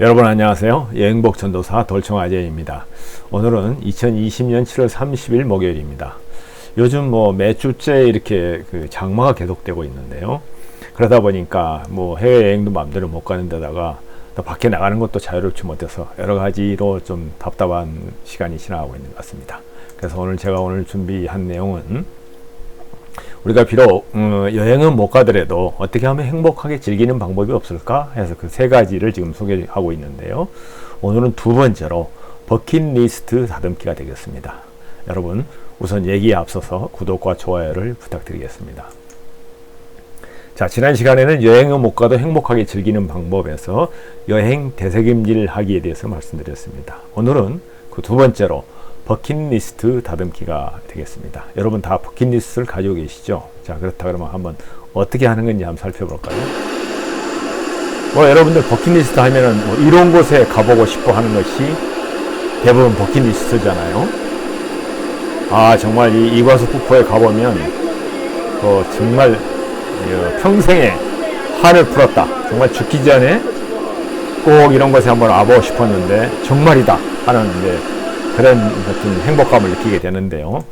여러분 안녕하세요. 여행복 전도사 돌청아재입니다. 오늘은 2020년 7월 30일 목요일입니다. 요즘 매 주째 이렇게 장마가 계속되고 있는데요. 그러다 보니까 해외여행도 마음대로 못 가는 데다가 또 밖에 나가는 것도 자유롭지 못해서 여러 가지로 좀 답답한 시간이 지나가고 있는 것 같습니다. 그래서 제가 오늘 준비한 내용은 우리가 비록 여행은 못 가더라도 어떻게 하면 행복하게 즐기는 방법이 없을까 해서 그 세 가지를 지금 소개하고 있는데요. 오늘은 두 번째로 버킷리스트 다듬기가 되겠습니다. 여러분 우선 얘기에 앞서서 구독과 좋아요를 부탁드리겠습니다. 자, 지난 시간에는 여행은 못 가도 행복하게 즐기는 방법에서 여행 되새김질 하기에 대해서 말씀드렸습니다. 오늘은 그 두 번째로 버킷리스트 다듬기가 되겠습니다. 여러분 다 버킷리스트를 가지고 계시죠? 자, 그렇다 그러면 한번 어떻게 하는 건지 한번 살펴볼까요? 여러분들 버킷리스트 하면은 이런 곳에 가보고 싶어 하는 것이 대부분 버킷리스트잖아요. 아, 정말 이 이과수 폭포에 가보면 정말 평생에 한을 풀었다. 정말 죽기 전에 꼭 이런 곳에 한번 와보고 싶었는데 정말이다 하는 그런 같은 행복감을 느끼게 되는데요.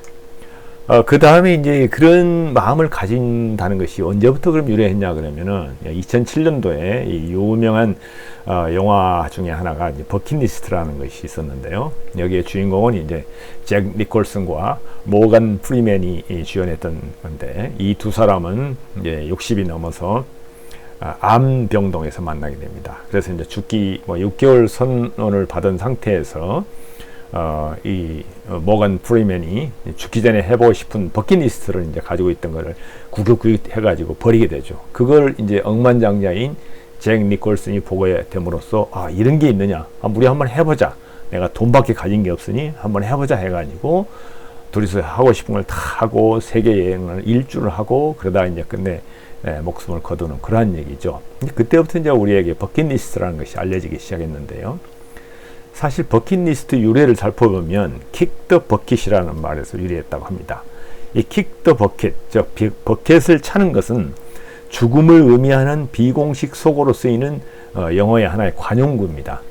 그 다음에 이제 그런 마음을 가진다는 것이 언제부터 그럼 유래했냐 그러면은 2007년도에 이 유명한 영화 중에 하나가 이제 버킷리스트라는 것이 있었는데요. 여기에 주인공은 이제 잭 니콜슨과 모건 프리맨이 주연했던 건데, 이 두 사람은 이제 60이 넘어서 암병동에서 만나게 됩니다. 그래서 이제 죽기 6개월 선언을 받은 상태에서 이 모건 프리맨이 죽기 전에 해보고 싶은 버킷리스트를 이제 가지고 있던 거를 구격구격 해가지고 버리게 되죠. 그걸 이제 억만장자인 잭 니콜슨이 보게 됨으로써 이런 게 있느냐, 우리 한번 해보자. 내가 돈밖에 가진 게 없으니 한번 해보자 해가지고 둘이서 하고 싶은 걸 다 하고 세계 여행을 일주를 하고 그러다 이제 끝내 목숨을 거두는 그러한 얘기죠. 그때부터 이제 우리에게 버킷리스트라는 것이 알려지기 시작했는데요. 사실 버킷리스트 유래를 살펴보면 킥 더 버킷이라는 말에서 유래했다고 합니다. 이 킥 더 버킷, 즉 버킷을 차는 것은 죽음을 의미하는 비공식 속어로 쓰이는 영어의 하나의 관용구입니다.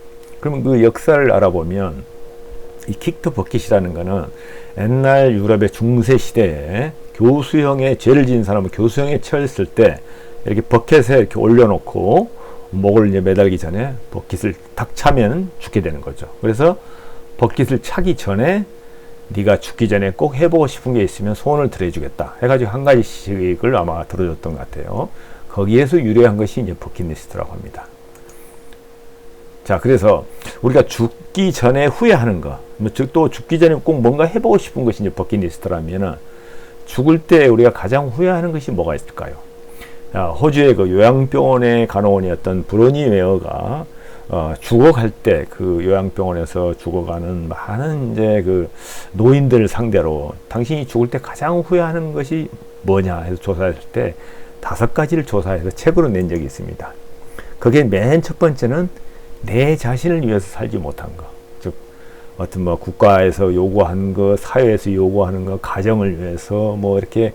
그러면 그 역사를 알아보면 이 킥 더 버킷이라는 것은 옛날 유럽의 중세 시대에 교수형에 죄를 지은 사람은 교수형에 처했을 때 이렇게 버킷에 이렇게 올려놓고 목을 이제 매달기 전에 버킷을 탁 차면 죽게 되는 거죠. 그래서 버킷을 차기 전에 네가 죽기 전에 꼭 해보고 싶은 게 있으면 소원을 들어주겠다 해가지고 한 가지씩을 아마 들어줬던 것 같아요. 거기에서 유래한 것이 이제 버킷리스트라고 합니다. 자, 그래서 우리가 죽기 전에 후회하는 거, 또 죽기 전에 꼭 뭔가 해보고 싶은 것이 이제 버킷리스트라면은 죽을 때 우리가 가장 후회하는 것이 뭐가 있을까요? 호주의 그 요양병원의 간호원이었던 브로니 웨어가 죽어갈 때 그 요양병원에서 죽어가는 많은 이제 그 노인들 상대로 당신이 죽을 때 가장 후회하는 것이 뭐냐 해서 조사했을 때 5가지를 조사해서 책으로 낸 적이 있습니다. 그게 맨 첫 번째는 내 자신을 위해서 살지 못한 거. 즉 어떤 국가에서 요구한 거, 사회에서 요구하는 거, 가정을 위해서 이렇게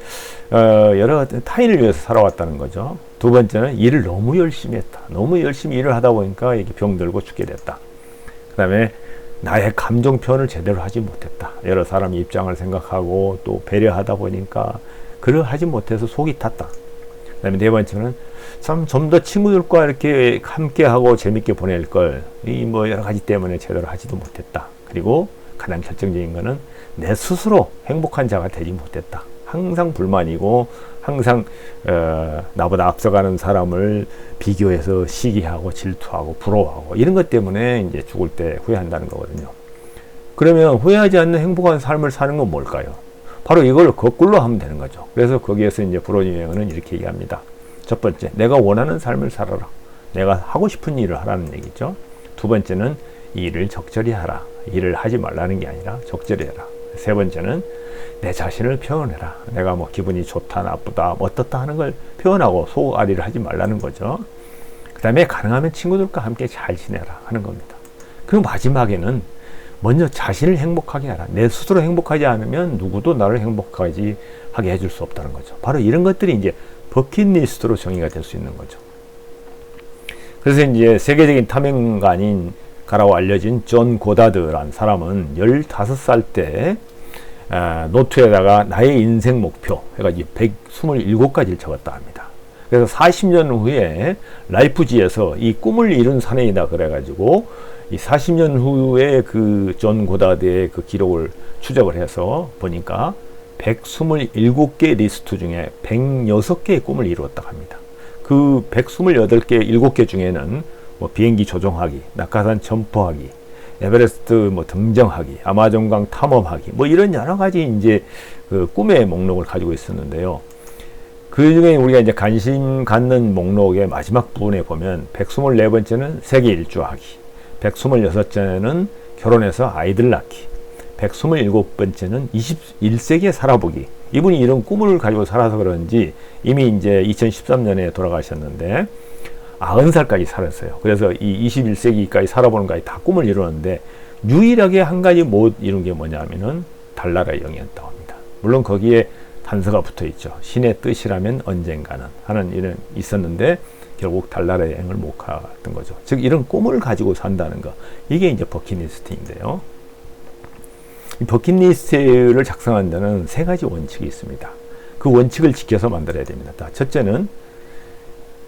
여러 타인을 위해서 살아왔다는 거죠. 두 번째는 일을 너무 열심히 했다. 너무 열심히 일을 하다 보니까 이렇게 병들고 죽게 됐다. 그 다음에 나의 감정 표현을 제대로 하지 못했다. 여러 사람 입장을 생각하고 또 배려하다 보니까 그걸 하지 못해서 속이 탔다. 그 다음에 네 번째는 좀 더 친구들과 이렇게 함께하고 재밌게 보낼 걸 여러 가지 때문에 제대로 하지도 못했다. 그리고 가장 결정적인 거는 내 스스로 행복한 자가 되지 못했다. 항상 불만이고 항상 나보다 앞서가는 사람을 비교해서 시기하고 질투하고 부러워하고 이런 것 때문에 이제 죽을 때 후회한다는 거거든요. 그러면 후회하지 않는 행복한 삶을 사는 건 뭘까요? 바로 이걸 거꾸로 하면 되는 거죠. 그래서 거기에서 이제 브로니 웨어는 이렇게 얘기합니다. 첫 번째, 내가 원하는 삶을 살아라. 내가 하고 싶은 일을 하라는 얘기죠. 두 번째는 이 일을 적절히 하라. 일을 하지 말라는 게 아니라 적절히 해라. 세 번째는 내 자신을 표현해라. 내가 기분이 좋다, 나쁘다, 어떻다 하는 걸 표현하고 속앓이를 하지 말라는 거죠. 그 다음에 가능하면 친구들과 함께 잘 지내라 하는 겁니다. 그리고 마지막에는 먼저 자신을 행복하게 하라. 내 스스로 행복하지 않으면 누구도 나를 행복하게 하게 해줄 수 없다는 거죠. 바로 이런 것들이 이제 버킷리스트로 정의가 될 수 있는 거죠. 그래서 이제 세계적인 탐험가라고 알려진 존 고다드라는 사람은 15살 때 노트에다가 나의 인생 목표 해가지고 127가지를 적었다 합니다. 그래서 40년 후에 라이프지에서 이 꿈을 이룬 사내이다 그래가지고 이 40년 후에 그 존 고다드의 그 기록을 추적을 해서 보니까 127개 리스트 중에 106개의 꿈을 이루었다고 합니다. 그 128개, 7개 중에는 뭐 비행기 조종하기, 낙하산 점프하기, 에베레스트 뭐 등정하기, 아마존강 탐험하기, 뭐 이런 여러 가지 이제 그 꿈의 목록을 가지고 있었는데요. 그 중에 우리가 이제 관심 갖는 목록의 마지막 부분에 보면 124번째는 세계 일주하기, 126번째는 결혼해서 아이들 낳기, 127번째는 21세기에 살아보기. 이분이 이런 꿈을 가지고 살아서 그런지 이미 이제 2013년에 돌아가셨는데 90살까지 살았어요. 그래서 이 21세기까지 살아보는 것까지 다 꿈을 이루었는데 유일하게 한 가지 못 이룬 게 뭐냐면은 달나라의 영이었다고 합니다. 물론 거기에 단서가 붙어 있죠. 신의 뜻이라면 언젠가는 하는 일은 있었는데 결국 달나라 여행을 못 갔던 거죠. 즉 이런 꿈을 가지고 산다는 거, 이게 이제 버킷리스트인데요. 이 버킷리스트를 작성하는 데는 3가지 원칙이 있습니다. 그 원칙을 지켜서 만들어야 됩니다. 첫째는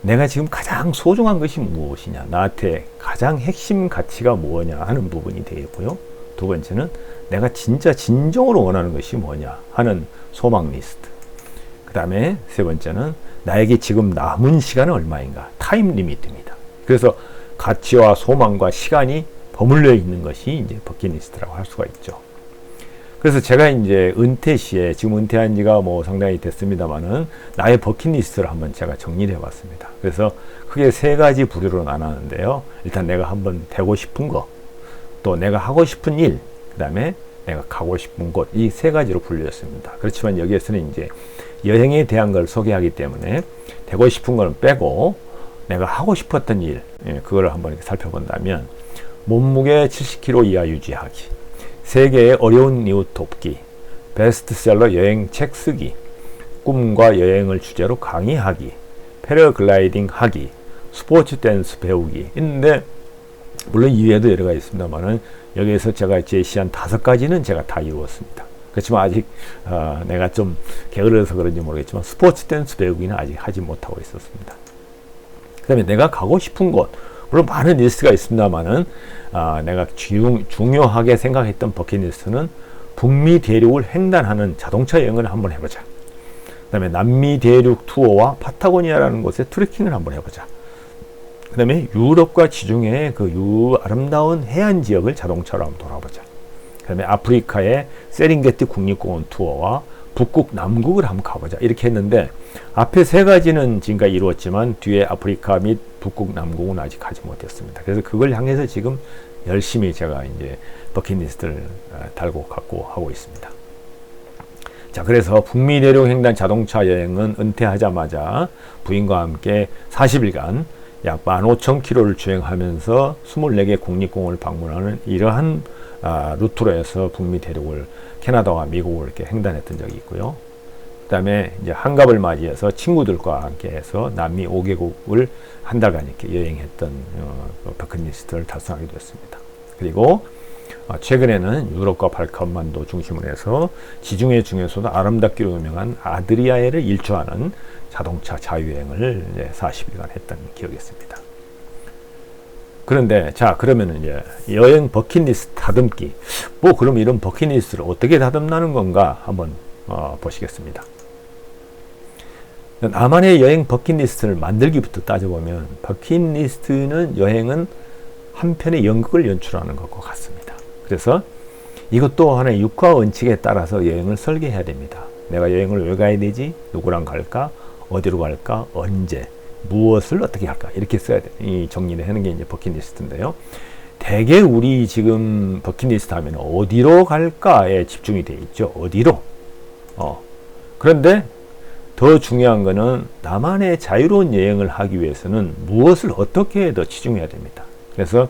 내가 지금 가장 소중한 것이 무엇이냐, 나한테 가장 핵심 가치가 뭐냐 하는 부분이 되겠고요. 두 번째는 내가 진짜 진정으로 원하는 것이 뭐냐 하는 소망 리스트. 그 다음에 세 번째는 나에게 지금 남은 시간은 얼마인가, 타임 리미트입니다. 그래서 가치와 소망과 시간이 버물려 있는 것이 이제 버킷리스트라고 할 수가 있죠. 그래서 제가 이제 은퇴 시에, 지금 은퇴한 지가 뭐 상당히 됐습니다만은 나의 버킷리스트를 한번 제가 정리를 해봤습니다. 그래서 크게 3가지 부류로 나눴는데요. 일단 내가 한번 되고 싶은 거, 또 내가 하고 싶은 일, 그 다음에 내가 가고 싶은 곳, 이 3가지로 분류했습니다. 그렇지만 여기에서는 이제 여행에 대한 걸 소개하기 때문에 되고 싶은 거는 빼고 내가 하고 싶었던 일, 그걸 한번 이렇게 살펴본다면 몸무게 70kg 이하 유지하기, 세계의 어려운 이웃 돕기, 베스트셀러 여행 책 쓰기, 꿈과 여행을 주제로 강의하기, 패러글라이딩 하기, 스포츠 댄스 배우기 있는데 물론 이외에도 여러 가지 있습니다만은 여기에서 제가 제시한 5가지는 제가 다 이루었습니다. 그렇지만 아직 내가 좀 게을러서 그런지 모르겠지만 스포츠 댄스 배우기는 아직 하지 못하고 있었습니다. 그 다음에 내가 가고 싶은 곳, 물론 많은 리스트가 있습니다만은 내가 중요하게 생각했던 버킷리스트는 북미 대륙을 횡단하는 자동차 여행을 한번 해보자. 그 다음에 남미 대륙 투어와 파타고니아라는 곳에 트레킹을 한번 해보자. 그 다음에 유럽과 지중해의 그 아름다운 해안 지역을 자동차로 한번 돌아보자. 그 다음에 아프리카의 세렝게티 국립공원 투어와 북극, 남극을 한번 가보자. 이렇게 했는데 앞에 3가지는 지금까지 이루었지만 뒤에 아프리카 및 북극, 남극은 아직 가지 못했습니다. 그래서 그걸 향해서 지금 열심히 제가 이제 버킷리스트를 달고 갖고 하고 있습니다. 자, 그래서 북미 대륙 횡단 자동차 여행은 은퇴하자마자 부인과 함께 40일간 약 15,000km를 주행하면서 24개 국립공원을 방문하는 이러한 루트로 해서 북미 대륙을 캐나다와 미국을 이렇게 횡단했던 적이 있고요. 그 다음에 이제 한갑을 맞이해서 친구들과 함께 해서 남미 5개국을 한 달간 이렇게 여행했던 버킷리스트를 달성하게 됐습니다. 그리고 최근에는 유럽과 발칸반도 중심으로 해서 지중해 중에서도 아름답기로 유명한 아드리아해를 일주하는 자동차 자유여행을 이제 40일간 했던 기억이 있습니다. 그런데 자, 그러면은 이제 여행 버킷리스트 다듬기, 뭐 그럼 이런 버킷리스트를 어떻게 다듬나는 건가 한번 보시겠습니다. 나만의 여행 버킷리스트를 만들기부터 따져보면 버킷리스트는 여행은 한편의 연극을 연출하는 것과 같습니다. 그래서 이것도 하나의 육하 원칙에 따라서 여행을 설계해야 됩니다. 내가 여행을 왜 가야 되지? 누구랑 갈까? 어디로 갈까? 언제? 무엇을 어떻게 할까? 이렇게 써야 돼. 이 정리를 하는 게 이제 버킷리스트인데요. 대개 우리 지금 버킷리스트 하면 어디로 갈까에 집중이 되어 있죠. 어디로? 그런데 더 중요한 거는 나만의 자유로운 여행을 하기 위해서는 무엇을 어떻게 더 치중해야 됩니다. 그래서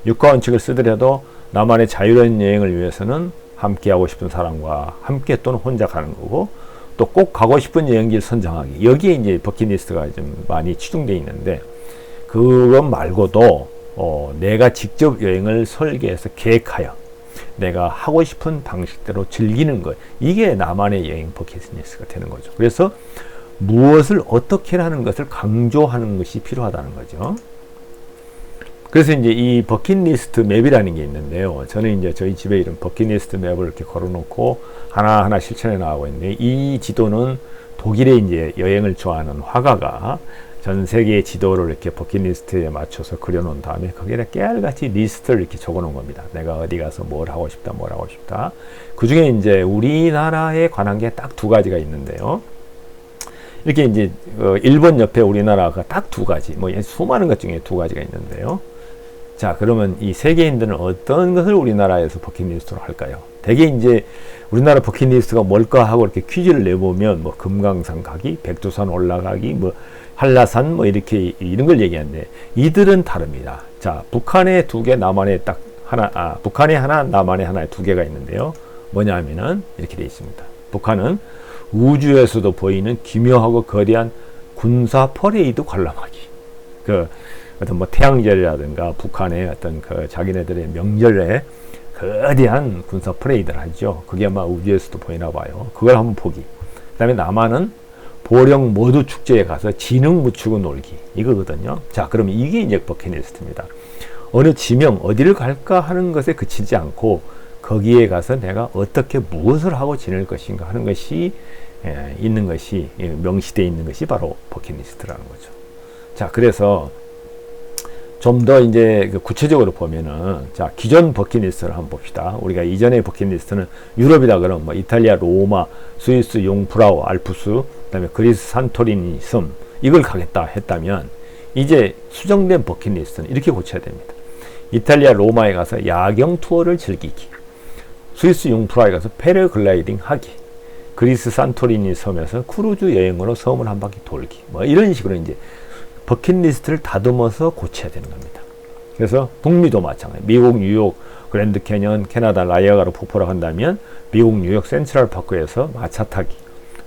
육하 원칙을 쓰더라도 나만의 자유로운 여행을 위해서는 함께 하고 싶은 사람과 함께 또는 혼자 가는 거고, 또 꼭 가고 싶은 여행지를 선정하기. 여기에 이제 버킷리스트가 좀 많이 치중되어 있는데, 그것 말고도 내가 직접 여행을 설계해서 계획하여 내가 하고 싶은 방식대로 즐기는 것, 이게 나만의 여행 버킷리스트가 되는 거죠. 그래서 무엇을 어떻게 하는 것을 강조하는 것이 필요하다는 거죠. 그래서 이제 이 버킷리스트 맵이라는 게 있는데요. 저는 이제 저희 집에 이런 버킷리스트 맵을 이렇게 걸어놓고 하나하나 실천해 나가고 있는데, 이 지도는 독일의 이제 여행을 좋아하는 화가가 전 세계의 지도를 이렇게 버킷리스트에 맞춰서 그려놓은 다음에 거기에 깨알같이 리스트를 이렇게 적어놓은 겁니다. 내가 어디 가서 뭘 하고 싶다, 뭘 하고 싶다. 그 중에 이제 우리나라에 관한 게 딱 두 가지가 있는데요. 이렇게 이제 일본 옆에 우리나라가 딱 두 가지, 뭐 수많은 것 중에 두 가지가 있는데요. 자, 그러면 이 세계인들은 어떤 것을 우리나라에서 버킷리스트로 할까요? 대개 이제 우리나라 버킷리스트가 뭘까 하고 이렇게 퀴즈를 내보면 뭐 금강산 가기, 백두산 올라가기, 뭐 한라산 뭐 이렇게 이런 걸 얘기하는데, 이들은 다릅니다. 자, 북한에 두 개, 남한에 딱 하나, 북한에 하나, 남한에 하나에 두 개가 있는데요. 뭐냐 하면은 이렇게 되어 있습니다. 북한은 우주에서도 보이는 기묘하고 거대한 군사 퍼레이드 관람하기. 그 어떤 뭐 태양절이라든가 북한의 어떤 그 자기네들의 명절에 거대한 군사 퍼레이드를 하죠. 그게 아마 우주에서도 보이나 봐요. 그걸 한번 보기. 그 다음에 남한은 보령 모두 축제에 가서 진흙 묻히고 놀기, 이거거든요. 자, 그러면 이게 이제 버킷리스트입니다. 어느 지명, 어디를 갈까 하는 것에 그치지 않고 거기에 가서 내가 어떻게 무엇을 하고 지낼 것인가 하는 것이 있는 것이, 명시되어 있는 것이 바로 버킷리스트라는 거죠. 자, 그래서 좀 더 이제 구체적으로 보면은, 자, 기존 버킷리스트를 한번 봅시다. 우리가 이전의 버킷리스트는 유럽이다 그러면 뭐 이탈리아 로마, 스위스 융프라우 알프스, 그다음에 그리스 산토리니 섬, 이걸 가겠다 했다면, 이제 수정된 버킷리스트는 이렇게 고쳐야 됩니다. 이탈리아 로마에 가서 야경 투어를 즐기기, 스위스 융프라우에 가서 패러글라이딩 하기, 그리스 산토리니 섬에서 크루즈 여행으로 섬을 한 바퀴 돌기, 뭐 이런 식으로 이제 버킷리스트를 다듬어서 고쳐야 되는 겁니다. 그래서 북미도 마찬가지. 미국 뉴욕 그랜드 캐년, 캐나다 나이아가라 폭포를 한다면 미국 뉴욕 센트럴 파크에서 마차 타기,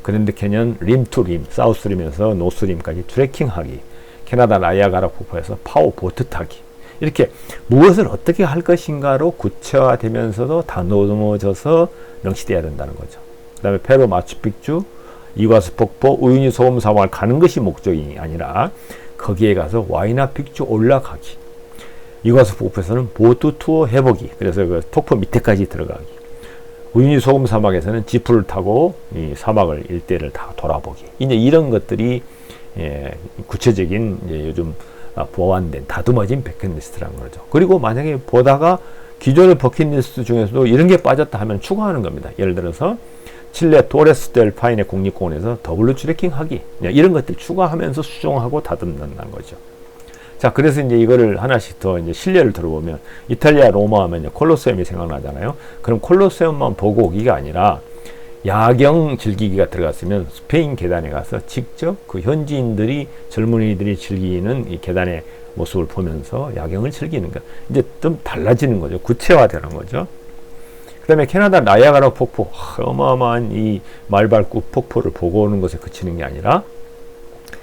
그랜드 캐년 림 투 림, 사우스 림에서 노스 림까지 트레킹하기, 캐나다 나이아가라 폭포에서 파워 보트 타기, 이렇게 무엇을 어떻게 할 것인가로 구체화되면서도 다듬어져서 명시되어야 된다는 거죠. 그 다음에 페루 마추픽추, 이과수 폭포, 우유니 소금 사막을 가는 것이 목적이 아니라 거기에 가서 와이나 픽추 올라가기, 이과수 폭포에서는 보트 투어 해보기, 그래서 그 폭포 밑에까지 들어가기, 우유니 소금 사막에서는 지프를 타고 이 사막을 일대를 다 돌아보기, 이제 이런 것들이 구체적인 이제 요즘 보완된 다듬어진 버킷리스트라는 거죠. 그리고 만약에 보다가 기존의 버킷리스트 중에서도 이런 게 빠졌다 하면 추가하는 겁니다. 예를 들어서 칠레 토레스 델 파이네 국립공원에서 더블로 트레킹 하기, 이런 것들 추가하면서 수정하고 다듬는다는 거죠. 자, 그래서 이제 이거를 하나씩 더 이제 실례를 들어보면, 이탈리아 로마 하면 콜로세움이 생각나잖아요. 그럼 콜로세움만 보고 오기가 아니라 야경 즐기기가 들어갔으면 스페인 계단에 가서 직접 그 현지인들이, 젊은이들이 즐기는 이 계단의 모습을 보면서 야경을 즐기는 것, 이제 좀 달라지는 거죠. 구체화되는 거죠. 그 다음에 캐나다 나이아가라 폭포, 어마어마한 이 말발굽 폭포를 보고 오는 것에 그치는 게 아니라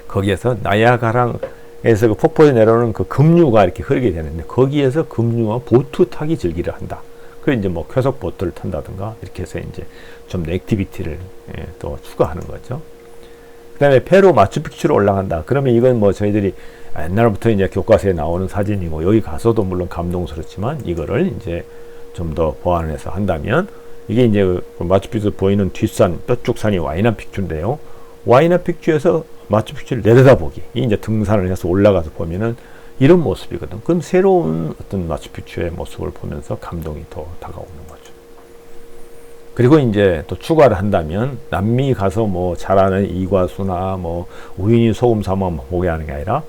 거기에서 나이아가라에서 그 폭포에 내려오는 그 급류가 이렇게 흐르게 되는데, 거기에서 급류와 보트 타기 즐기를 한다. 그래서 이제 뭐 쾌속 보트를 탄다든가 이렇게 해서 이제 좀 액티비티를 또 추가하는 거죠. 그 다음에 페루 마추픽추로 올라간다. 그러면 이건 뭐 저희들이 옛날부터 이제 교과서에 나오는 사진이고, 여기 가서도 물론 감동스럽지만 이거를 이제 좀 더 보완해서 한다면, 이게 이제 그 마추픽추 보이는 뒷산, 뾰족산이 와이나 픽추인데요. 와이나 픽추에서 마추픽추를 내려다보기, 이 이제 등산을 해서 올라가서 보면은 이런 모습이거든. 그럼 새로운 어떤 마추픽추의 모습을 보면서 감동이 더 다가오는 거죠. 그리고 이제 또 추가를 한다면, 남미 가서 뭐 잘하는 이과수나 뭐 우유니 소금 사막만 보게 하는 게 아니라,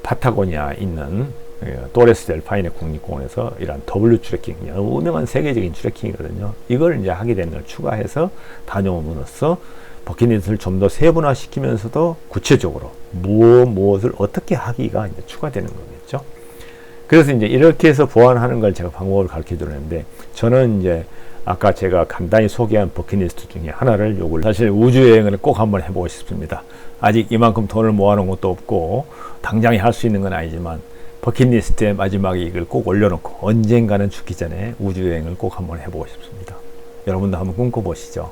파타고니아 있는 토레스 델 파이네 국립공원에서 이런 W 트레킹, 유명한 세계적인 트레킹이거든요. 이걸 이제 하게 되는 걸 추가해서 다녀옴으로써 버킷리스트를 좀 더 세분화시키면서도 구체적으로 무엇을 어떻게 하기가 이제 추가되는 거겠죠. 그래서 이제 이렇게 해서 보완하는 걸 제가 방법을 가르쳐 주는데, 저는 이제 아까 제가 간단히 소개한 버킷리스트 중에 하나를 요걸 사실 우주여행을 꼭 한번 해보고 싶습니다. 아직 이만큼 돈을 모아놓은 것도 없고 당장에 할 수 있는 건 아니지만 버킷리스트의 마지막에 이걸 꼭 올려놓고 언젠가는 죽기 전에 우주여행을 꼭 한번 해보고 싶습니다. 여러분도 한번 꿈꿔보시죠.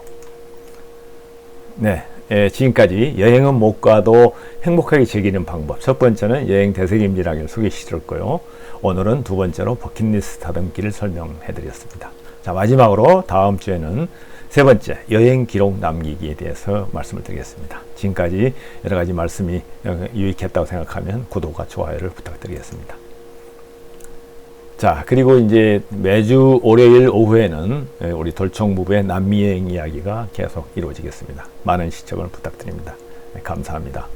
네, 지금까지 여행은 못 가도 행복하게 즐기는 방법, 첫 번째는 여행 되새김질하기를 소개시켰고요. 오늘은 두 번째로 버킷리스트 다듬기를 설명해 드렸습니다. 자, 마지막으로 다음 주에는 세 번째, 여행 기록 남기기에 대해서 말씀을 드리겠습니다. 지금까지 여러 가지 말씀이 유익했다고 생각하면 구독과 좋아요를 부탁드리겠습니다. 자, 그리고 이제 매주 월요일 오후에는 우리 돌청부부의 남미 여행 이야기가 계속 이루어지겠습니다. 많은 시청을 부탁드립니다. 감사합니다.